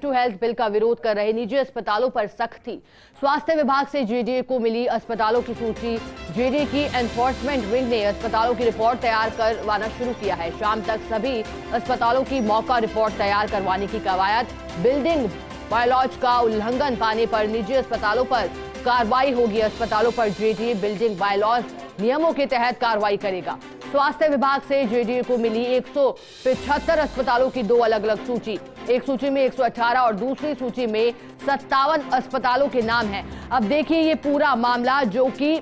To health bill का विरोध कर रहे निजी अस्पतालों पर सख्ती। स्वास्थ्य विभाग से जेडीए को मिली अस्पतालों की सूची। जेडीए की एनफोर्समेंट विंग ने अस्पतालों की रिपोर्ट तैयार करवाना शुरू किया है। शाम तक सभी अस्पतालों की मौका रिपोर्ट तैयार करवाने की कवायद। बिल्डिंग बायलॉज का उल्लंघन पाने पर निजी अस्पतालों पर कार्रवाई होगी। अस्पतालों पर जेडीए बिल्डिंग बायलॉज नियमों के तहत कार्रवाई करेगा। स्वास्थ्य विभाग से जेडीए को मिली 175 अस्पतालों की दो अलग अलग सूची। एक सूची में 118 और दूसरी सूची में 57 अस्पतालों के नाम हैं। अब देखिए ये पूरा मामला जो कि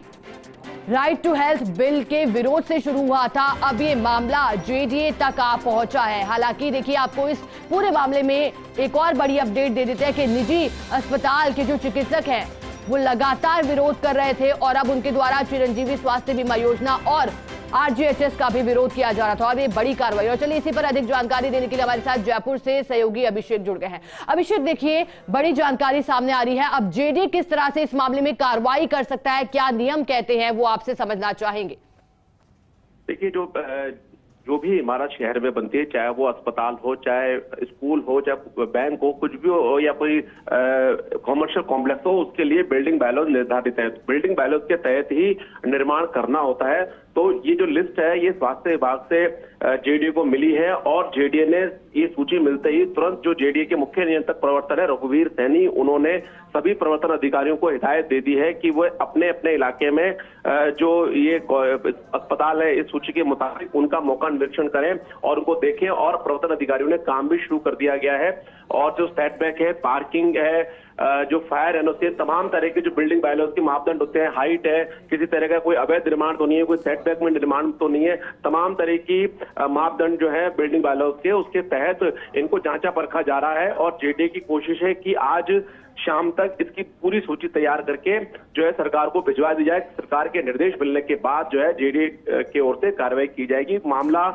राइट टू हेल्थ बिल के विरोध से शुरू हुआ था, अब ये मामला जेडीए तक आ पहुंचा है। हालांकि देखिए आपको इस पूरे मामले में एक और बड़ी अपडेट दे देते हैं कि निजी अस्पताल के जो चिकित्सक हैं वो लगातार विरोध कर रहे थे और अब उनके द्वारा चिरंजीवी स्वास्थ्य बीमा योजना और आरजीएचएस का भी विरोध किया जा रहा था। अब ये बड़ी कार्रवाई। और चलिए इसी पर अधिक जानकारी देने के लिए हमारे साथ जयपुर से सहयोगी अभिषेक जुड़ गए हैं। अभिषेक, देखिए बड़ी जानकारी सामने आ रही है। अब जेडीए किस तरह से इस मामले में कार्रवाई कर सकता है, क्या नियम कहते हैं, वो आपसे समझना चाहेंगे। देखिए जो भी इमारत शहर में बनती है, चाहे वो अस्पताल हो, चाहे स्कूल हो, चाहे बैंक हो, कुछ भी हो या कोई कॉमर्शियल कॉम्प्लेक्स हो, उसके लिए बिल्डिंग बायलॉज निर्धारित है। बिल्डिंग बायलॉज के तहत ही निर्माण करना होता है। तो ये जो लिस्ट है ये स्वास्थ्य विभाग से जेडीए को मिली है और जेडीए ने ये सूची मिलते ही तुरंत जो जेडीए के मुख्य नियंत्रक प्रवर्तन है रघुवीर सैनी, उन्होंने सभी प्रवर्तन अधिकारियों को हिदायत दे दी है कि वो अपने अपने इलाके में जो ये अस्पताल है इस सूची के मुताबिक उनका मौका निरीक्षण करें और उनको देखें। और प्रवर्तन अधिकारियों ने काम भी शुरू कर दिया गया है। और जो सेटबैक है, पार्किंग है, जो फायर एनओसी, तमाम तरह के जो बिल्डिंग बायलॉज के मापदंड होते हैं, हाइट है, किसी तरह का कोई अवैध निर्माण तो नहीं है, कोई सेटबैक में निर्माण तो नहीं है, तमाम तरह की मापदंड जो है बिल्डिंग बायलॉज के, उसके तहत इनको जांचा परखा जा रहा है। और जेडीए की कोशिश है कि आज शाम तक इसकी पूरी सूची तैयार करके जो है सरकार को भिजवा दी जाए। सरकार के निर्देश मिलने के बाद जो है जेडीए की ओर से कार्रवाई की जाएगी। मामला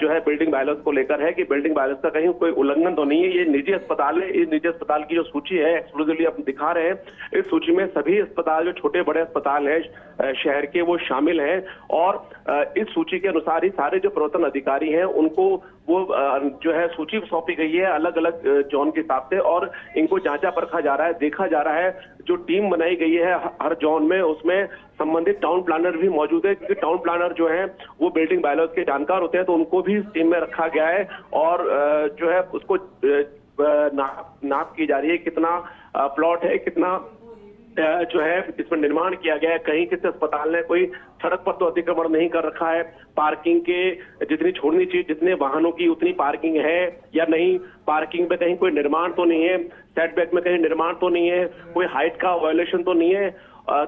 जो है बिल्डिंग बायलॉज को लेकर है कि बिल्डिंग बायलॉज का कहीं कोई उल्लंघन तो नहीं है। ये निजी अस्पताल है, इस निजी अस्पताल की जो सूची है एक्सक्लूसिवली आप दिखा रहे हैं, इस सूची में सभी अस्पताल जो छोटे बड़े अस्पताल हैं शहर के वो शामिल हैं। और इस सूची के अनुसार ही सारे जो प्रवर्तन अधिकारी हैं उनको वो जो है सूची सौंपी गई है अलग अलग जोन के हिसाब से और इनको जांचा परखा जा रहा है, देखा जा रहा है। जो टीम बनाई गई है हर जोन में, उसमें संबंधित टाउन प्लानर भी मौजूद है क्योंकि टाउन प्लानर जो है वो बिल्डिंग बायलॉज के जानकार होते हैं, तो उनको भी इस टीम में रखा गया है। और जो है उसको नाप की जा रही है कितना प्लॉट है, कितना जो है इसमें निर्माण किया गया है। कहीं किसी अस्पताल ने कोई सड़क पर तो अतिक्रमण नहीं कर रखा है, पार्किंग के जितनी छोड़नी चाहिए जितने वाहनों की उतनी पार्किंग है या नहीं, पार्किंग में कहीं कोई निर्माण तो नहीं है, सेटबैक में कहीं निर्माण तो नहीं है, कोई हाइट का वायोलेशन तो नहीं है।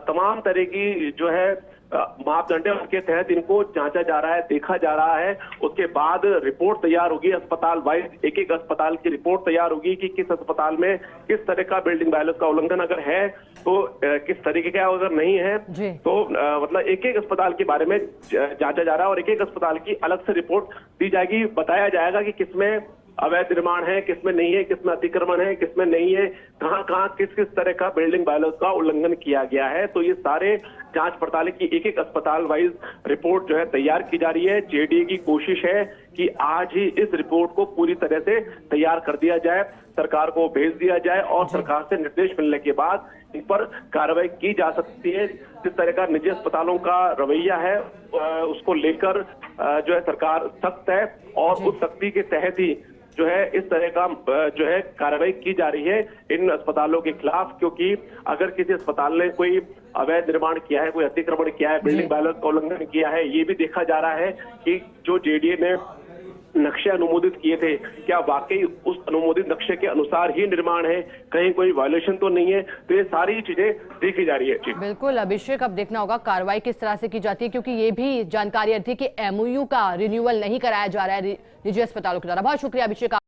तमाम तरह की जो है मापदंड है उसके तहत इनको जांचा जा रहा है, देखा जा रहा है। उसके बाद रिपोर्ट तैयार होगी अस्पताल वाइज, एक एक अस्पताल की रिपोर्ट तैयार होगी कि किस अस्पताल में किस तरह का बिल्डिंग बायलॉज का उल्लंघन अगर है तो किस तरीके का, अगर नहीं है तो मतलब एक एक अस्पताल के बारे में जांचा जा रहा है और एक एक अस्पताल की अलग से रिपोर्ट दी जाएगी। बताया जाएगा कि किसमें अवैध निर्माण है, किसमें नहीं है, किसमें अतिक्रमण है, किसमें नहीं है, कहां कहां किस किस तरह का बिल्डिंग बायलॉज का उल्लंघन किया गया है। तो ये सारे जांच पड़ताल की एक एक अस्पताल वाइज रिपोर्ट जो है तैयार की जा रही है। जेडीए की कोशिश है कि आज ही इस रिपोर्ट को पूरी तरह से तैयार कर दिया जाए, सरकार को भेज दिया जाए और सरकार से निर्देश मिलने के बाद इन पर कार्रवाई की जा सकती है। जिस तरह का निजी अस्पतालों का रवैया है उसको लेकर जो है सरकार सख्त है और उस सख्ती के तहत ही जो है इस तरह का जो है कार्रवाई की जा रही है इन अस्पतालों के खिलाफ। क्योंकि अगर किसी अस्पताल ने कोई अवैध निर्माण किया है, कोई अतिक्रमण किया है, बिल्डिंग बायलॉज का उल्लंघन किया है, ये भी देखा जा रहा है कि जो जेडीए ने नक्शे अनुमोदित किए थे क्या वाकई उस अनुमोदित नक्शे के अनुसार ही निर्माण है, कहीं कोई वायलेशन तो नहीं है। तो ये सारी चीजें देखी जा रही है। बिल्कुल अभिषेक, अब देखना होगा कार्रवाई किस तरह से की जाती है, क्योंकि ये भी जानकारी थी कि एमओयू का रिन्यूअल नहीं कराया जा रहा है निजी अस्पतालों के द्वारा। बहुत शुक्रिया अभिषेक।